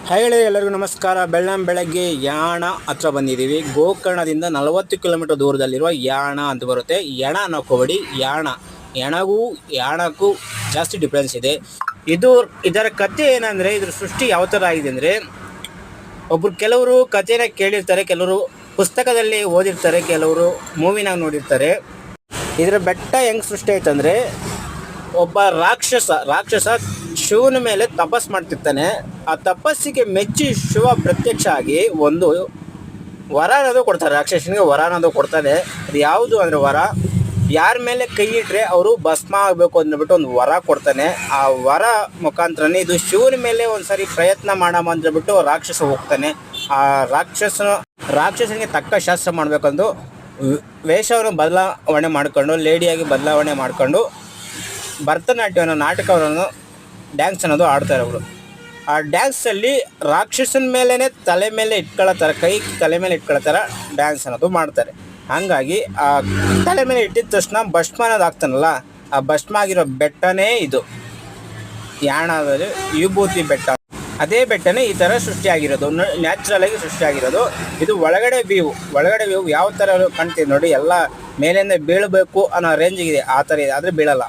ಹೇಳಿ ಎಲ್ಲರಿಗೂ ನಮಸ್ಕಾರ. ಬೆಳಗ್ಗೆ ಯಾಣ ಹತ್ರ ಬಂದಿದ್ದೀವಿ. ಗೋಕರ್ಣದಿಂದ 40 ಕಿಲೋಮೀಟರ್ ದೂರದಲ್ಲಿರುವ ಯಾಣ ಅಂತ ಬರುತ್ತೆ. ಯಣ ಅನ್ನೋಕೋಬೇಡಿ, ಯಾಣ. ಯಾಣಕ್ಕೂ ಜಾಸ್ತಿ ಡಿಫ್ರೆನ್ಸ್ ಇದೆ. ಇದರ ಕಥೆ ಏನಂದರೆ, ಇದ್ರ ಸೃಷ್ಟಿ ಯಾವ ಥರ ಆಗಿದೆ ಅಂದರೆ, ಕೆಲವರು ಕಥೆನ ಕೇಳಿರ್ತಾರೆ, ಕೆಲವರು ಪುಸ್ತಕದಲ್ಲಿ ಓದಿರ್ತಾರೆ, ಕೆಲವರು ಮೂವಿನಾಗ ನೋಡಿರ್ತಾರೆ. ಇದರ ಬೆಟ್ಟ ಹೆಂಗೆ ಸೃಷ್ಟಿ ಆಯ್ತಂದರೆ, ಒಬ್ಬ ರಾಕ್ಷಸ ಶಿವನ ಮೇಲೆ ತಪಸ್ ಮಾಡ್ತಿರ್ತಾನೆ. ಆ ತಪಸ್ಸಿಗೆ ಮೆಚ್ಚಿ ಶಿವ ಪ್ರತ್ಯಕ್ಷ ಆಗಿ ಒಂದು ವರ ಅನ್ನೋದು ಕೊಡ್ತಾರೆ. ರಾಕ್ಷಸನಿಗೆ ವರ ಅನ್ನೋದು ಕೊಡ್ತಾನೆ. ಅದು ಯಾವುದು ಅಂದರೆ, ವರ ಯಾರ ಮೇಲೆ ಕೈ ಇಟ್ಟರೆ ಅವರು ಭಸ್ಮ ಆಗಬೇಕು ಅಂದ್ಬಿಟ್ಟು ಒಂದು ವರ ಕೊಡ್ತಾನೆ. ಆ ವರ ಮುಖಾಂತರನೇ ಇದು ಶಿವನ ಮೇಲೆ ಒಂದು ಸಾರಿ ಪ್ರಯತ್ನ ಮಾಡಮ್ಮ ಅಂದ್ಬಿಟ್ಟು ರಾಕ್ಷಸ ಹೋಗ್ತಾನೆ. ಆ ರಾಕ್ಷಸನಿಗೆ ತಕ್ಕ ಶಾಸ್ತ್ರ ಮಾಡಬೇಕಂದು ವೇಷವನ್ನು ಬದಲಾವಣೆ ಮಾಡಿಕೊಂಡು, ಲೇಡಿಯಾಗಿ ಬದಲಾವಣೆ ಮಾಡಿಕೊಂಡು ಭರತನಾಟ್ಯವನ್ನು, ನಾಟಕವನ್ನು, ಡ್ಯಾನ್ಸ್ ಅನ್ನೋದು ಆಡ್ತಾರೆ ಅವರು. ಆ ಡ್ಯಾನ್ಸಲ್ಲಿ ರಾಕ್ಷಸನ ಮೇಲೇ ತಲೆ ಮೇಲೆ ಇಟ್ಕೊಳ್ಳೋ ಥರ, ಕೈ ತಲೆ ಮೇಲೆ ಇಟ್ಕೊಳ್ಳೋ ಥರ ಡ್ಯಾನ್ಸ್ ಅನ್ನೋದು ಮಾಡ್ತಾರೆ. ಹಾಗಾಗಿ ಆ ತಲೆ ಮೇಲೆ ಇಟ್ಟಿದ ತಕ್ಷಣ ಭಸ್ಮ ಅನ್ನೋದು ಆಗ್ತಾನಲ್ಲ, ಆ ಭಸ್ಮ ಆಗಿರೋ ಬೆಟ್ಟನೇ ಇದು ಯಾಣದಲ್ಲಿ ವಿಭೂತಿ ಬೆಟ್ಟ. ಅದೇ ಬೆಟ್ಟನೇ ಈ ಥರ ಸೃಷ್ಟಿಯಾಗಿರೋದು, ನ್ಯಾಚುರಲಾಗಿ ಸೃಷ್ಟಿಯಾಗಿರೋದು. ಇದು ಒಳಗಡೆ ವ್ಯೂ ಯಾವ ಥರ ಕಾಣ್ತೀವಿ ನೋಡಿ, ಎಲ್ಲ ಮೇಲಿಂದ ಬೀಳಬೇಕು ಅನ್ನೋ ರೇಂಜಿಗಿದೆ. ಆ ಥರ ಇದೆ, ಆದರೆ ಬೀಳಲ್ಲ.